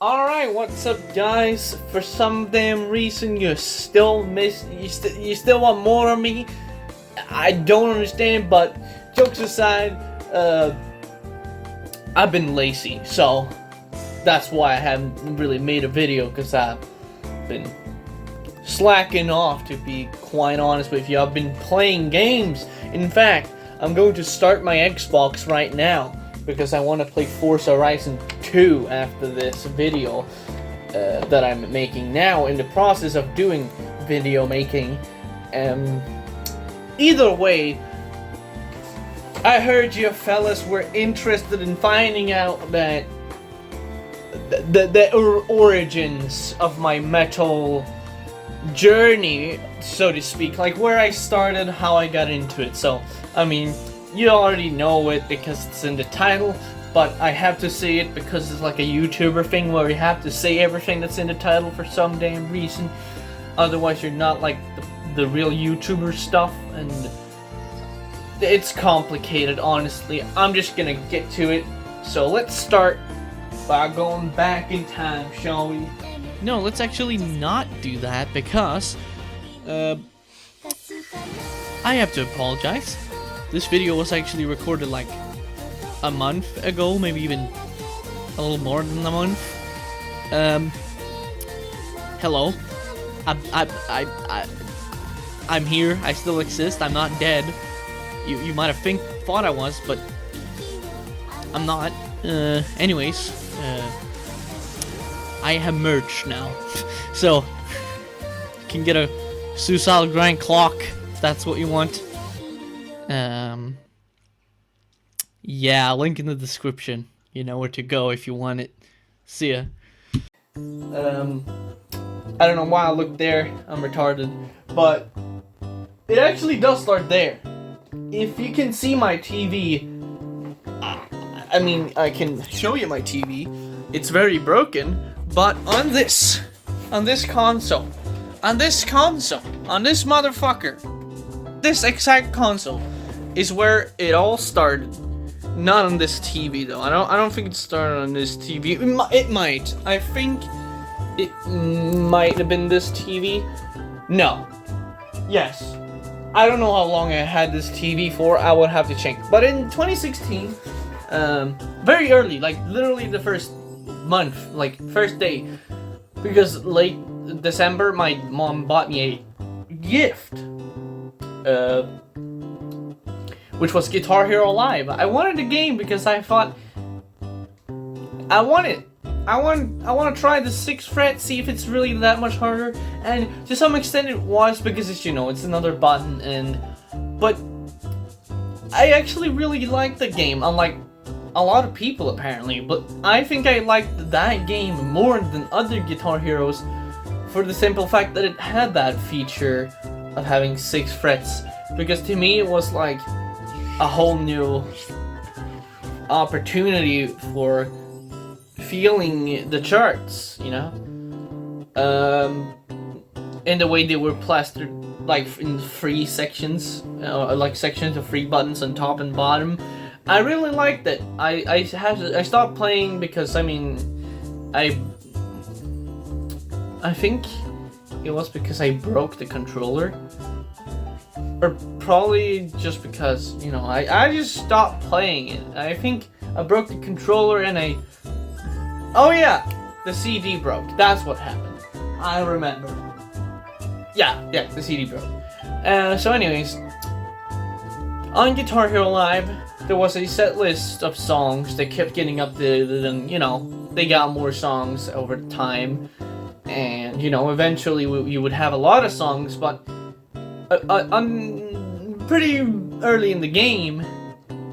Alright, what's up guys? For some damn reason you still want more of me. I don't understand, but jokes aside, I've been lazy, so that's why I haven't really made a video, because I've been slacking off, to be quite honest with you. I've been playing games. In fact, I'm going to start my Xbox right now because I want to play Forza Horizon 2 after this video that I'm making now, in the process of doing video making. Either way, I heard you fellas were interested in finding out that the origins of my metal journey, so to speak, like where I started, how I got into it. So, I mean, you already know it because it's in the title, but I have to say it because it's like a YouTuber thing where you have to say everything that's in the title for some damn reason. Otherwise, you're not like the real YouTuber stuff, and it's complicated, honestly. I'm just gonna get to it. So let's start by going back in time, shall we? No, let's actually not do that because I have to apologize. This video was actually recorded like a month ago, maybe even a little more than a month. Hello. I'm here. I still exist. I'm not dead. You might have thought I was, but I'm not. Anyways, I have merged now, so you can get a Suicidal Grind clock if that's what you want. Yeah, link in the description. You know where to go if you want it. See ya. I don't know why I looked there. I'm retarded, but it actually does start there. If you can see my TV, I mean, I can show you my TV. It's very broken, but on this console, on this motherfucker, this exact console is where it all started. Not on this TV though. I don't think it started on this TV. It might. I think it might have been this TV. No. Yes. I don't know how long I had this TV for. I would have to check. But in 2016, very early, like literally the first month, like first day, because late December, my mom bought me a gift, which was Guitar Hero Live. I wanted the game because I thought I want to try the 6th fret, see if it's really that much harder, and to some extent it was, because it's, you know, it's another button, but I actually really liked the game, unlike a lot of people apparently. But I think I liked that game more than other Guitar Heroes for the simple fact that it had that feature of having 6 frets, because to me it was like a whole new opportunity for feeling the charts, you know, in the way they were plastered, like in 3 sections, like sections of 3 buttons on top and bottom. I really liked it. I stopped playing because, I mean, I think it was because I broke the controller, or probably just because, you know, I just stopped playing it. I think I broke the controller and oh yeah, the CD broke. That's what happened. I remember. Yeah, the CD broke. So anyways, on Guitar Hero Live, there was a set list of songs that kept getting updated, and, you know, they got more songs over time. And, you know, eventually you would have a lot of songs, but pretty early in the game,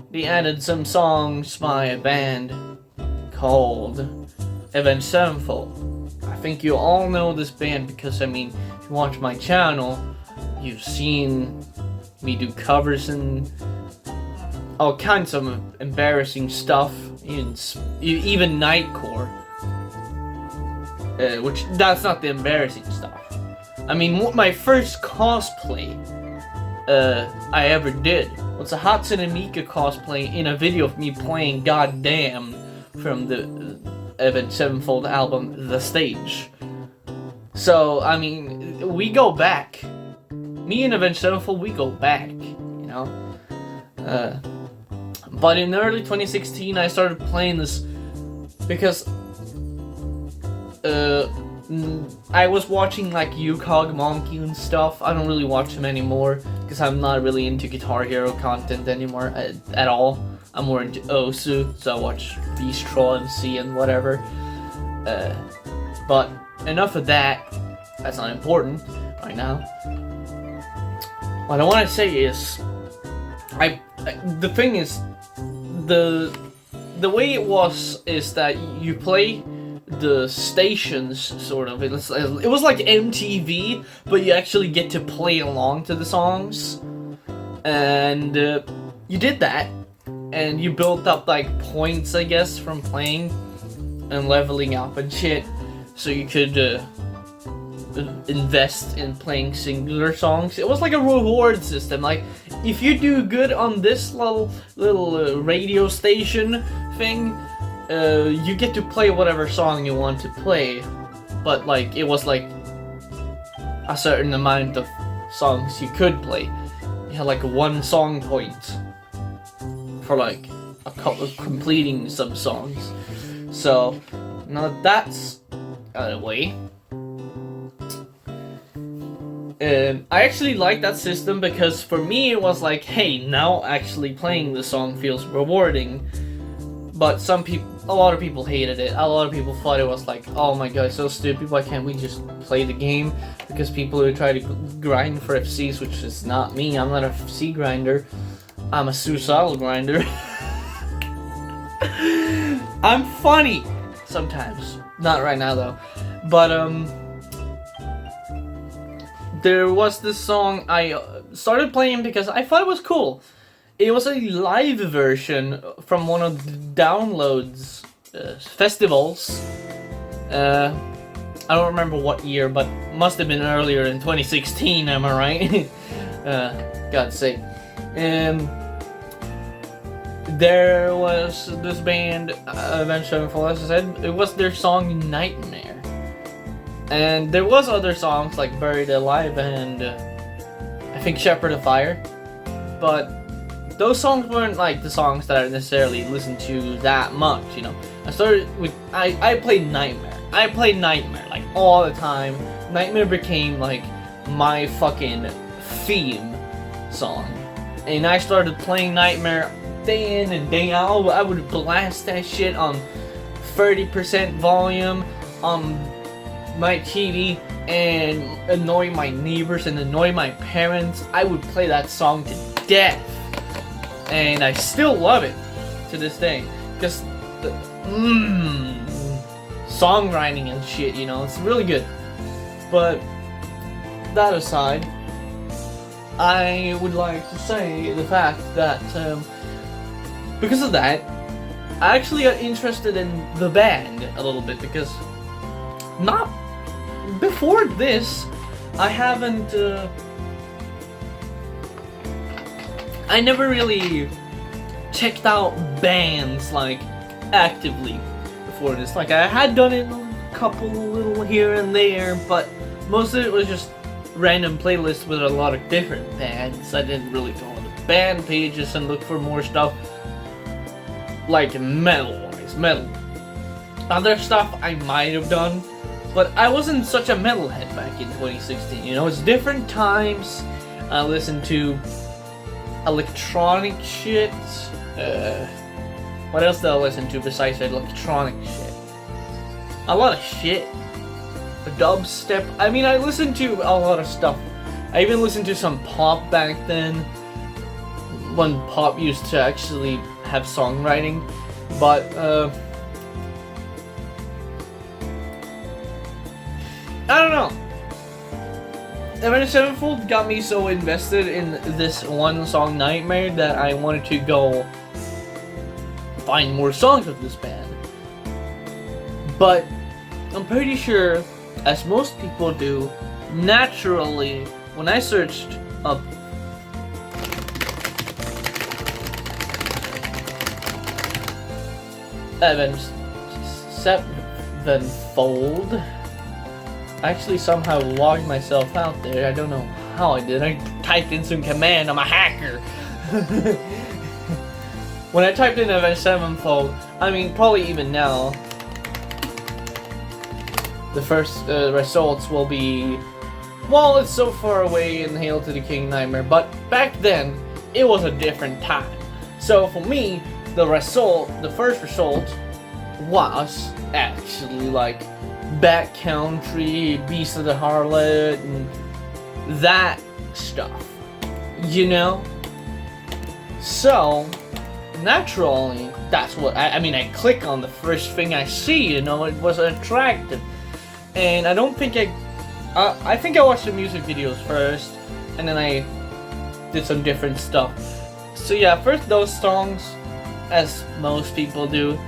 they added some songs by a band called Avenged Sevenfold. I think you all know this band because, I mean, if you watch my channel, you've seen me do covers and all kinds of embarrassing stuff, even Nightcore, which that's not the embarrassing stuff. I mean, my first cosplay I ever did was a Hatsune Miku cosplay in a video of me playing Goddamn from the Avenged Sevenfold album, The Stage. So, I mean, we go back. Me and Avenged Sevenfold, we go back, you know? But in early 2016, I started playing this because I was watching like Yukog Monkey and stuff. I don't really watch him anymore because I'm not really into Guitar Hero content anymore at all. I'm more into Osu, so I watch Beastro MC and whatever. But enough of that. That's not important right now. What I want to say is, the thing is, the way it was is that you play the stations, sort of. It was like MTV, but you actually get to play along to the songs, and you did that, and you built up like points, I guess, from playing and leveling up and shit, so you could invest in playing singular songs. It was like a reward system. Like, if you do good on this little radio station thing, you get to play whatever song you want to play. But like, it was like a certain amount of songs you could play. You had like 1 song point for like a couple of completing some songs. So now that's out of the way. I actually like that system because for me it was like, hey, now actually playing the song feels rewarding. But a lot of people hated it. A lot of people thought it was like, oh my god, so stupid, why can't we just play the game? Because people who try to grind for FCs, which is not me, I'm not a FC grinder, I'm a suicidal grinder. I'm funny sometimes. Not right now though. But there was this song I started playing because I thought it was cool. It was a live version from one of the Downloads festivals. I don't remember what year, but must have been earlier in 2016, am I right? God's sake. There was this band, Avenged Sevenfold, as I said, it was their song Nightmare. And there was other songs like Buried Alive and I think Shepherd of Fire, but those songs weren't like the songs that I necessarily listened to that much, you know. I played Nightmare. I played Nightmare like all the time. Nightmare became like my fucking theme song. And I started playing Nightmare day in and day out. I would blast that shit on 30% volume on my TV and annoy my neighbors and annoy my parents. I would play that song to death. And I still love it to this day. Because the songwriting and shit, you know, it's really good. But that aside, I would like to say the fact that because of that, I actually got interested in the band a little bit, because not before this, I haven't I never really checked out bands like actively before this. Like, I had done it a couple little here and there, but most of it was just random playlists with a lot of different bands. I didn't really go on the band pages and look for more stuff like metal-wise, metal. Other stuff I might have done, but I wasn't such a metalhead back in 2016. You know, it's different times. I listened to electronic shit. What else did I listen to besides electronic shit? A lot of shit. Dubstep. I mean, I listened to a lot of stuff. I even listened to some pop back then, when pop used to actually have songwriting. But I don't know. Avenged Sevenfold got me so invested in this one song, Nightmare, that I wanted to go find more songs of this band. But I'm pretty sure, as most people do, naturally, when I searched up Avenged then fold. I actually somehow logged myself out there. I don't know how I did. I typed in some command. I'm a hacker. When I typed in Avenged Sevenfold, I mean, probably even now, the first results will be, well, it's so far away in Hail to the King Nightmare, but back then, it was a different time. So for me, the first result was actually like Backcountry, Beast of the Harlot, and that stuff, you know? So, naturally, that's what, I mean, I click on the first thing I see, you know, it was attractive. And I don't think I think I watched the music videos first, and then I did some different stuff. So yeah, first those songs, as most people do,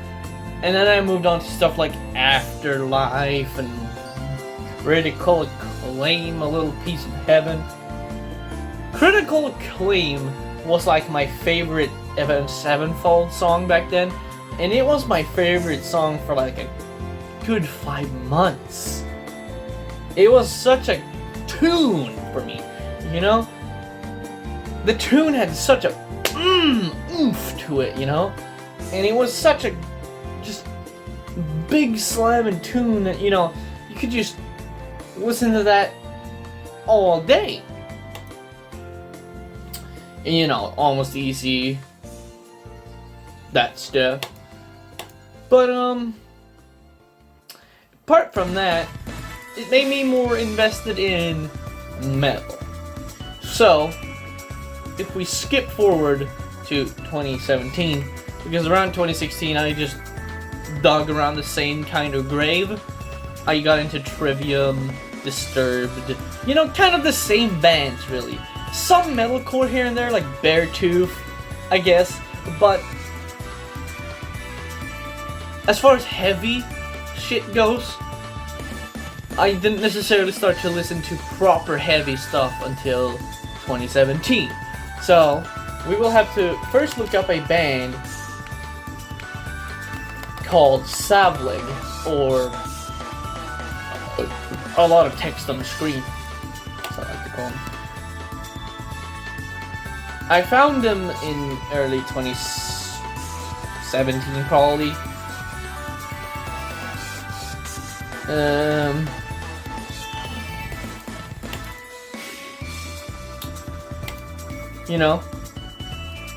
and then I moved on to stuff like Afterlife and Critical Acclaim, A Little Piece of Heaven. Critical Acclaim was like my favorite Avenged Sevenfold song back then, and it was my favorite song for like a good 5 months. It was such a tune for me, you know? The tune had such a oomph to it, you know? And it was such a just big slamming tune that, you know, you could just listen to that all day. And, you know, Almost Easy, that stuff. But apart from that, it made me more invested in metal. So, if we skip forward to 2017, because around 2016 I just dug around the same kind of grave. I got into Trivium, Disturbed, you know, kind of the same bands really. Some metalcore here and there, like Beartooth, I guess, but as far as heavy shit goes, I didn't necessarily start to listen to proper heavy stuff until 2017. So, we will have to first look up a band called Savlig, or a lot of text on the screen, that's what I like to call them. I found them in early 2017 probably. You know,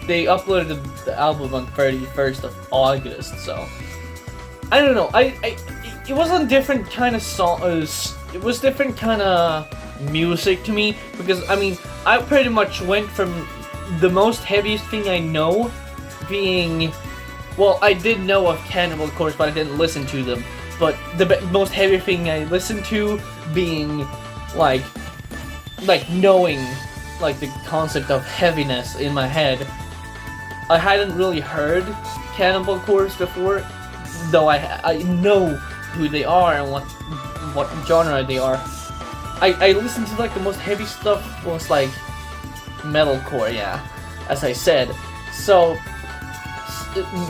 they uploaded the album on 31st of August, so I don't know. It was a different kind of song. It was different kind of music to me, because I mean, I pretty much went from the most heaviest thing I know being, well, I did know of Cannibal Corpse, but I didn't listen to them. But the most heavy thing I listened to being like knowing like the concept of heaviness in my head. I hadn't really heard Cannibal Corpse before, though I know who they are and what genre they are. I listened to like the most heavy stuff was like metalcore, yeah, as I said. So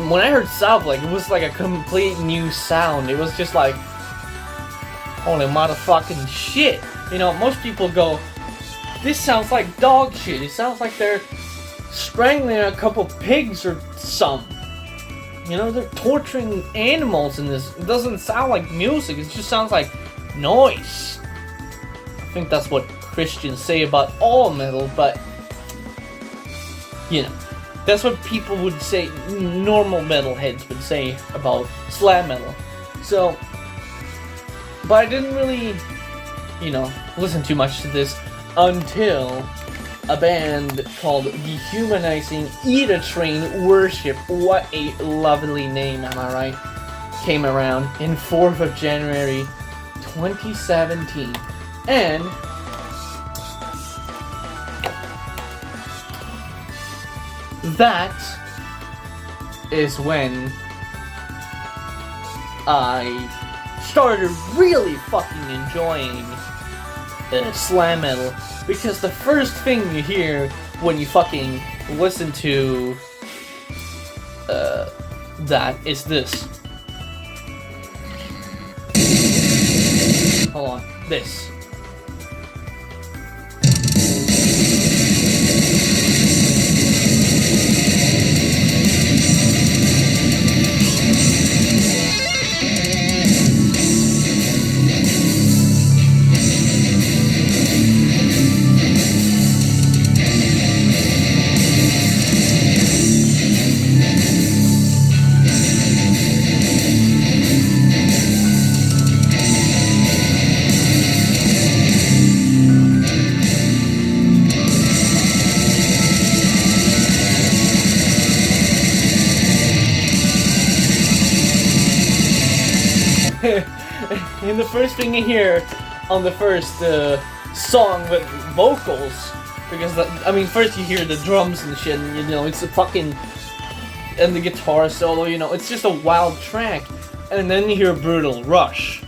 when I heard Savlig, it was like a complete new sound. It was just like, holy motherfucking shit. You know, most people go, this sounds like dog shit. It sounds like they're strangling a couple pigs or something. You know, they're torturing animals in this. It doesn't sound like music, it just sounds like noise. I think that's what Christians say about all metal, but you know, that's what people would say, normal metalheads would say about slam metal. So, but I didn't really, you know, listen too much to this until a band called Dehumanizing Eat Train Worship, what a lovely name, am I right, came around in 4th of January 2017. And that is when I started really fucking enjoying slam metal, because the first thing you hear when you fucking listen to that is this. Hold on. This. And the first thing you hear on the first song with vocals, because first you hear the drums and shit, and you know it's a fucking, and the guitar solo, you know, it's just a wild track, and then you hear Brutal Rush.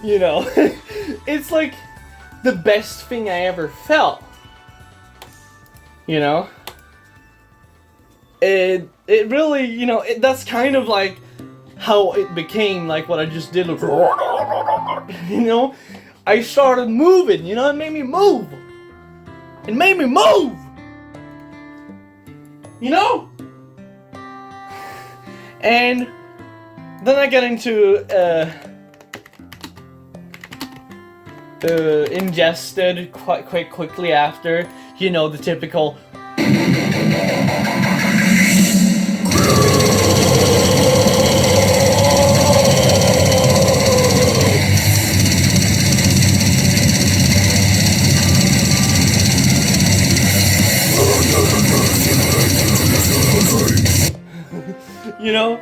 You know, it's like the best thing I ever felt. You know, it really, you know, that's kind of like how it became like what I just did. You know, I started moving. You know, it made me move. It made me move. You know, and then I got into Ingested quite quickly after, you know, the typical you know,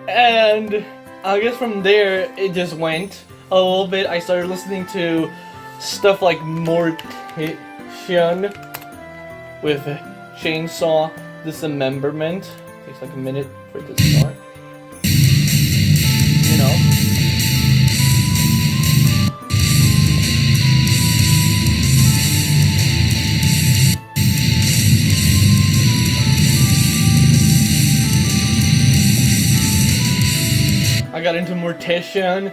and I guess from there it just went a little bit. I started listening to stuff like Mortician with Chainsaw Dismemberment. Takes like a minute for it to start. You know. I got into Mortician.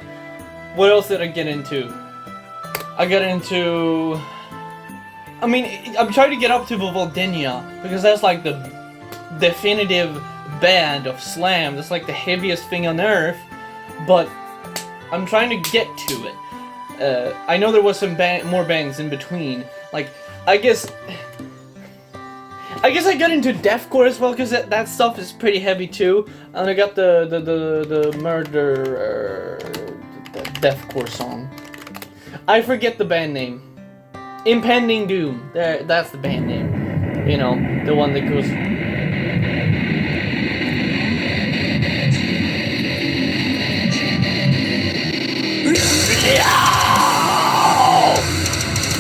What else did I get into? I got into... I'm trying to get up to Volodya, because that's like the definitive band of slam. That's like the heaviest thing on earth, but I'm trying to get to it. I know there was some more bands in between. Like, I guess I got into deathcore as well, because that stuff is pretty heavy too. And I got the murder deathcore song. I forget the band name. Impending Doom. That's the band name. You know, the one that goes.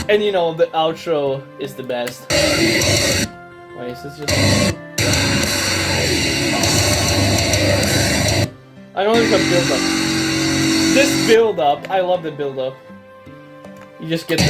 And you know, the outro is the best. Wait, is this just... I know there's a build-up. This build-up, I love the build-up. You just get the...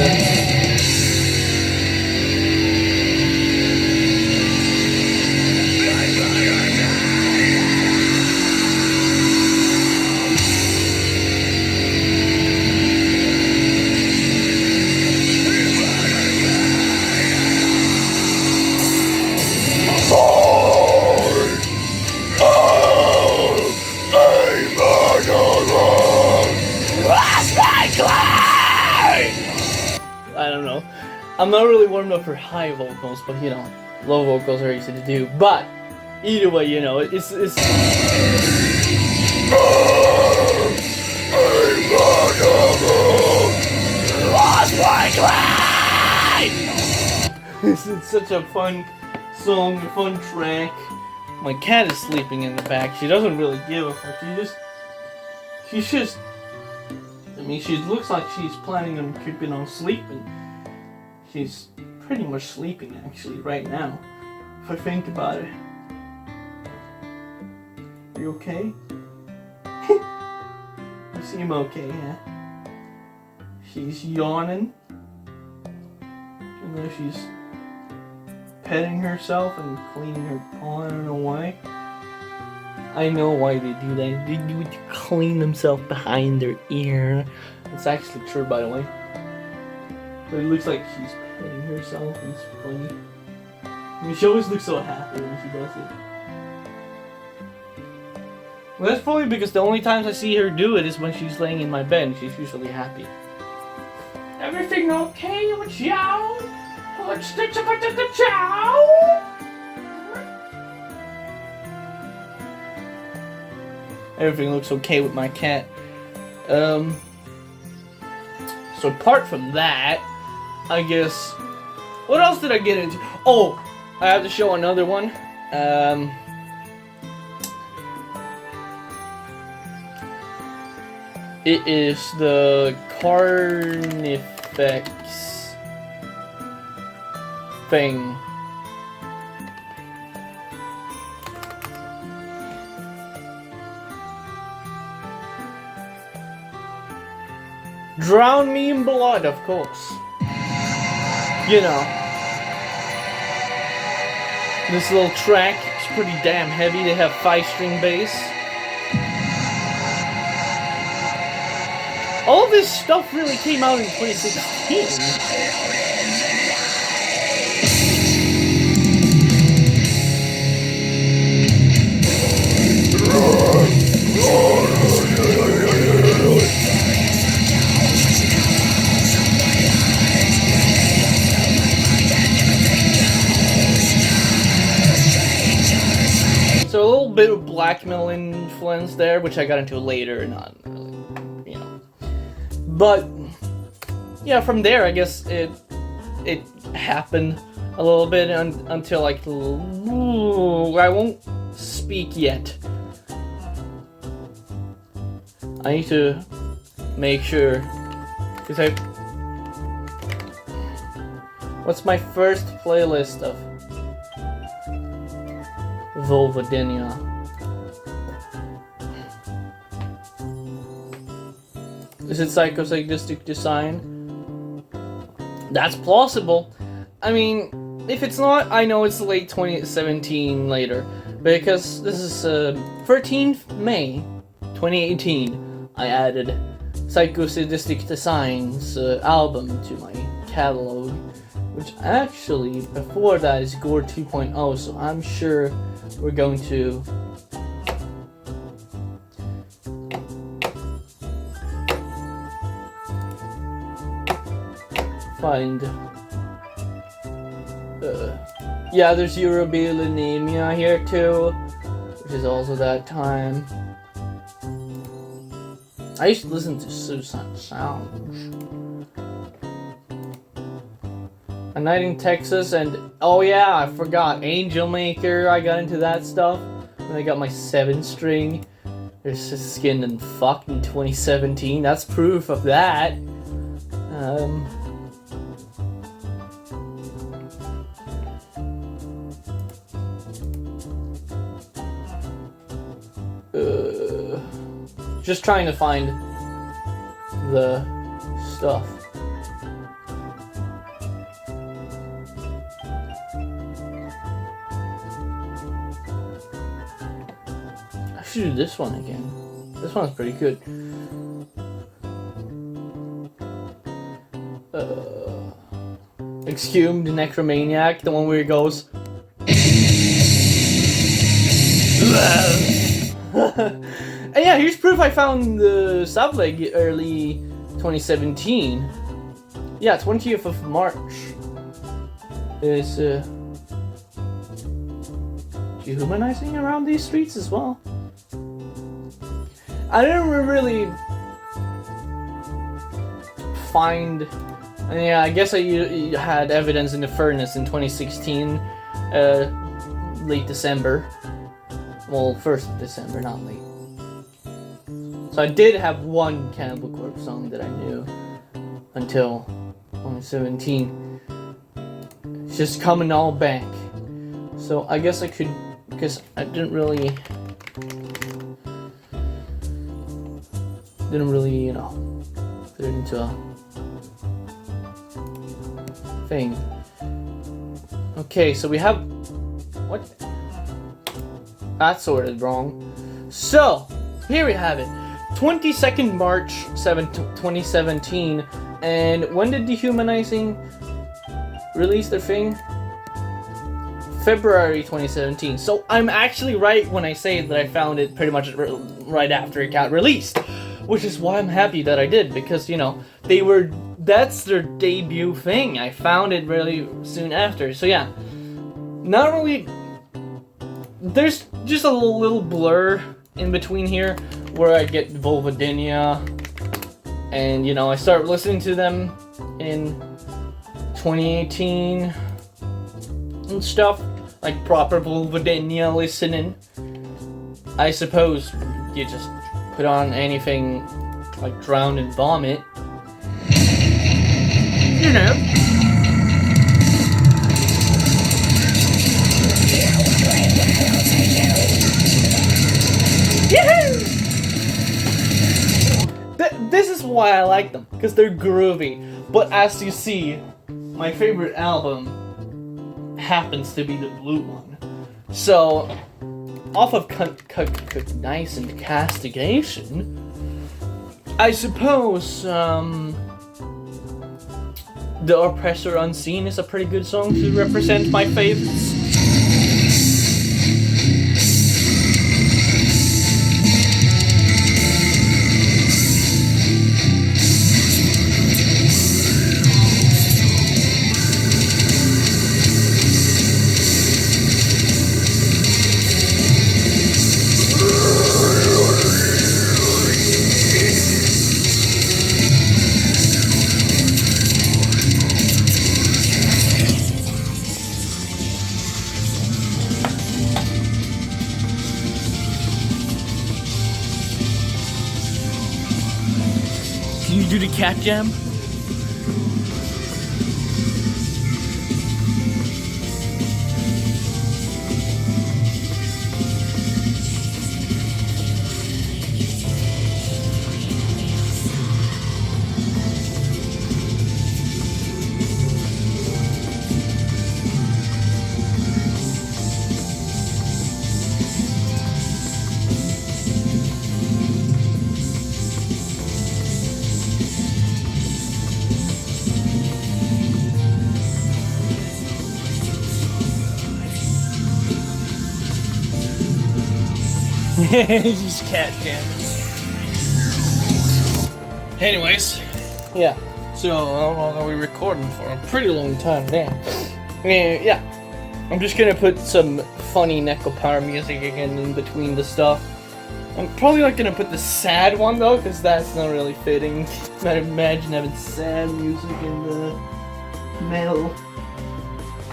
I don't know. I'm not really warmed up for high vocals, but you know, low vocals are easy to do. But either way, you know, it's it's such a fun song, fun track. My cat is sleeping in the back. She doesn't really give a fuck. She's just mean, she looks like she's planning on keeping on sleeping. She's pretty much sleeping, actually, right now, if I think about it. Are you okay? You seem okay, huh? She's yawning. You know, she's petting herself and cleaning her paw. I don't know why. I know why they do that. They do it to clean themselves behind their ear. It's actually true, by the way. But it looks like she's petting herself, and it's funny. I mean, she always looks so happy when she does it. Well, that's probably because the only times I see her do it is when she's laying in my bed, and she's usually happy. Everything okay with you? What's the chow? Everything looks okay with my cat. So apart from that, I guess, what else did I get into? Oh, I have to show another one. It is the Carnifex thing. Drown me in blood, of course. You know. This little track is pretty damn heavy. They have 5-string bass. All this stuff really came out in 2016. So a little bit of black metal influence there, which I got into later, not really, you know. But yeah, from there, I guess it happened a little bit until like I won't speak yet. I need to make sure, because what's my first playlist of Vulvodynia? Is it Psychosadistic Design? That's plausible. I mean, if it's not, I know it's late 2017 later, because this is 13th May 2018. I added Psychosadistic Design's album to my catalog, which actually, before that, is Gore 2.0, so I'm sure we're going to find, yeah, there's Urobilinemia here too, which is also that time. I used to listen to Suicide Sounds. A Night in Texas, and oh yeah, I forgot, Angel Maker. I got into that stuff when I got my 7-string. There's just Skinned and Fucked in 2017. That's proof of that. Just trying to find the stuff. I should do this one again. This one's pretty good. Exhumed Necromaniac, the one where it goes. And yeah, here's proof I found the Subleg early 2017. Yeah, 20th of March. Is dehumanizing around these streets as well. I didn't really find. Yeah, I guess I had evidence in the furnace in 2016, late December. Well, 1st of December, not late. So I did have one Cannibal Corpse song that I knew until 2017. It's just coming all back. So I guess I could, because I didn't really, you know, put it into a thing. Okay, so we have, what? That's sorted wrong. So, here we have it. 22nd March 2017. And when did Dehumanizing release their thing? February 2017. So I'm actually right when I say that I found it pretty much right after it got released. Which is why I'm happy that I did, because, you know, that's their debut thing. I found it really soon after. So yeah, not really, there's just a little blur in between here where I get Vulvodynia, and, you know, I start listening to them in 2018 and stuff, like proper Vulvodynia listening. I suppose you just put on anything like Drown in Vomit, you know. This is why I like them, because they're groovy. But as you see, my favorite album happens to be the blue one. So, off of Nice and Castigation, I suppose The Oppressor Unseen is a pretty good song to represent my favorites. Can you do the cat jam? Just cat jam. Anyways, yeah. So how long are we recording for? A pretty long time now. Yeah. I'm just gonna put some funny Necropower music again in between the stuff. I'm probably not gonna put the sad one though, because that's not really fitting. I'd imagine having sad music in the metal.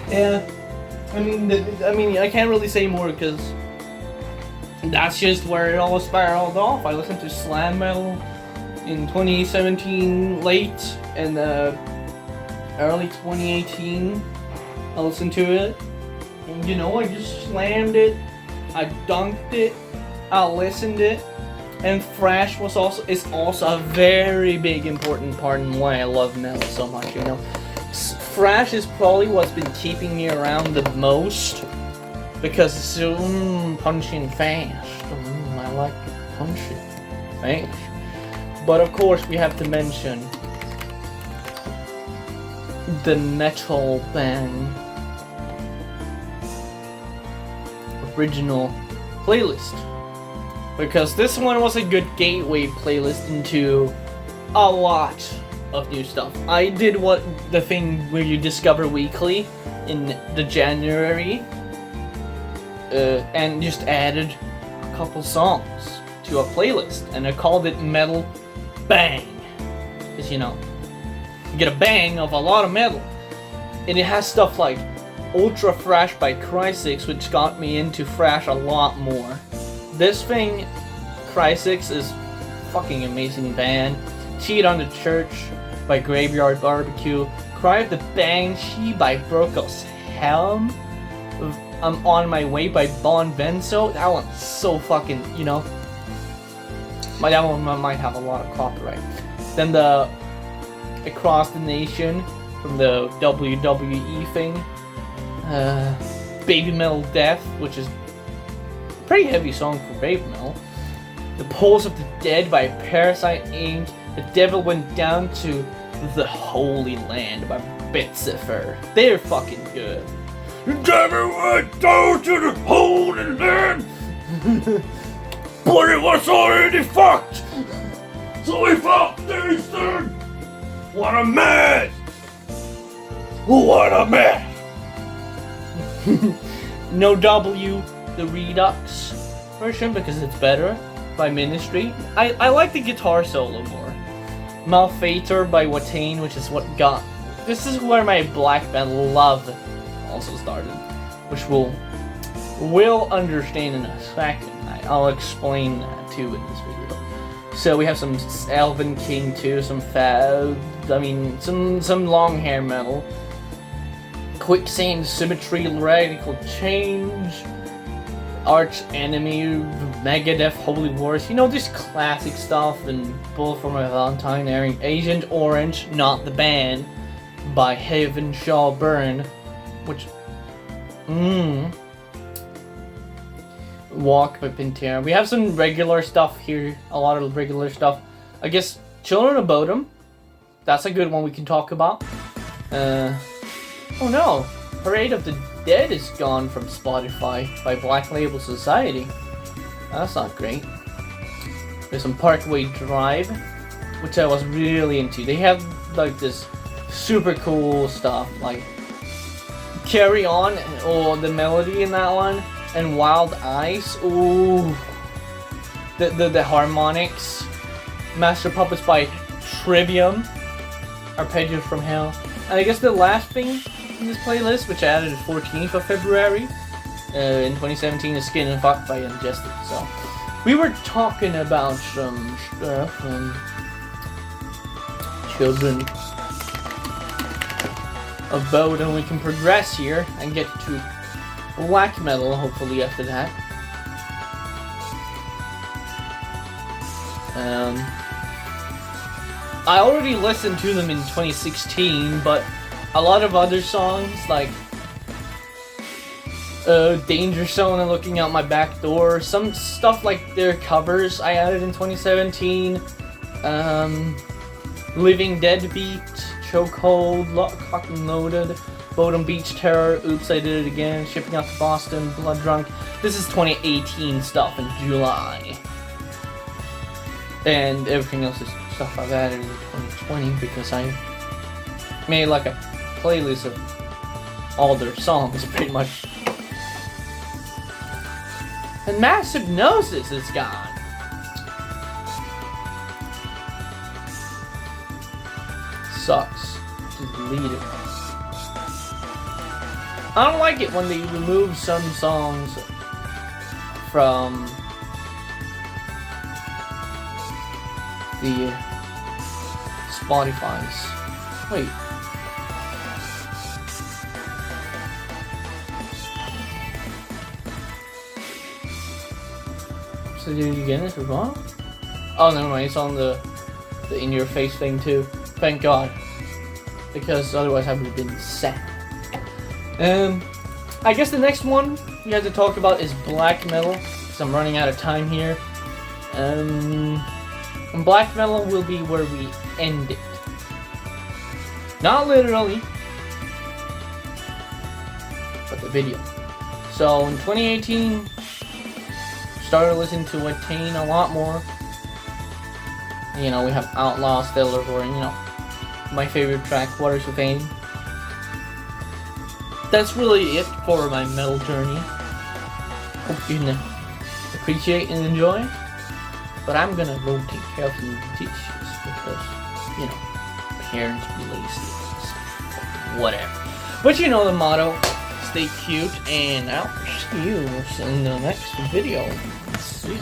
Yeah. I mean, I can't really say more because that's just where it all spiraled off. I listened to slam metal in 2017 late and early 2018. I listened to it, and, you know, I just slammed it, I dunked it, I listened it, and thrash is also a very big important part in why I love metal so much. You know, thrash is probably what's been keeping me around the most. Because it's so punchy and fast. I like punchy fast. But of course we have to mention the Metal Bang original playlist. Because this one was a good gateway playlist into a lot of new stuff. I did the thing where you discover weekly in the January. And just added a couple songs to a playlist, and I called it Metal Bang, because, you know, you get a bang of a lot of metal, and it has stuff like Ultra Thrash by Crysis, which got me into thrash a lot more. This thing, Crysis, is fucking amazing band. Cheat on the Church by Graveyard Barbecue. Cry of the Banshee by Brokel's Helm. I'm On My Way by Bon Venso. That one's so fucking, you know. That one might have a lot of copyright. Then the Across the Nation from the WWE thing. Baby Metal Death, which is a pretty heavy song for Baby Metal. The Pulse of the Dead by Parasite Inc. The Devil Went Down to the Holy Land by Bitzifer. They're fucking good. The devil went down to the Holy Land, but it was already fucked. So we fucked this thing. What a mess! What a mess! No W, the Redux version because it's better by Ministry. I like the guitar solo more. Malfator by Watain, which is what got. This is where my black metal love also started, which we'll understand in a second. I'll explain that too in this video. So we have some Elven King too, some some long hair metal. Quicksand Symmetry, Radical Change, Arch Enemy, Megadeth, Holy Wars. You know, this classic stuff. And Bull for My Valentine, airing Agent Orange, Not the Band, by Heaven Shall Burn, which Walk by Pantera. We have some regular stuff here, a lot of regular stuff. I guess Children of Bodom, that's a good one we can talk about. Oh no, Parade of the Dead is gone from Spotify by Black Label Society. That's not great. There's some Parkway Drive, which I was really into. They have like this super cool stuff, like Carry On, or the melody in that one, and Wild Eyes. Ooh, the harmonics. Master Puppets by Trivium, Arpeggios from Hell. And I guess the last thing in this playlist, which I added the 14th of February in 2017, is Skin and Fuck by Ingested. So we were talking about some stuff from Children of Bodom. We can progress here and get to black metal hopefully after that. I already listened to them in 2016, but a lot of other songs like Danger Zone and Looking Out My Back Door, some stuff like their covers I added in 2017. Living Deadbeat, Chokehold, Cock and Loaded, Bodom Beach Terror, Oops I Did It Again, Shipping Out to Boston, Blood Drunk. This is 2018 stuff in July. And everything else is stuff I've added in 2020 because I made like a playlist of all their songs pretty much. And Mass Hypnosis is gone. Sucks to delete it. I don't like it when they remove some songs from the Spotify's. Wait. So did you get it wrong? Oh, never mind. It's on the in your face thing too. Thank God, because otherwise I would have been sad. I guess the next one we have to talk about is black metal, because I'm running out of time here. And black metal will be where we end it. Not literally, but the video. So in 2018, started listening to Watain a lot more. You know, we have Outlaw, Stellar Roaring, you know, my favorite track, Waters of Pain. That's really it for my metal journey. Hope you can appreciate and enjoy. But I'm gonna go take care of some dishes because, you know, parents be lazy. Whatever. But you know the motto, stay cute, and I'll see you in the next video. See ya.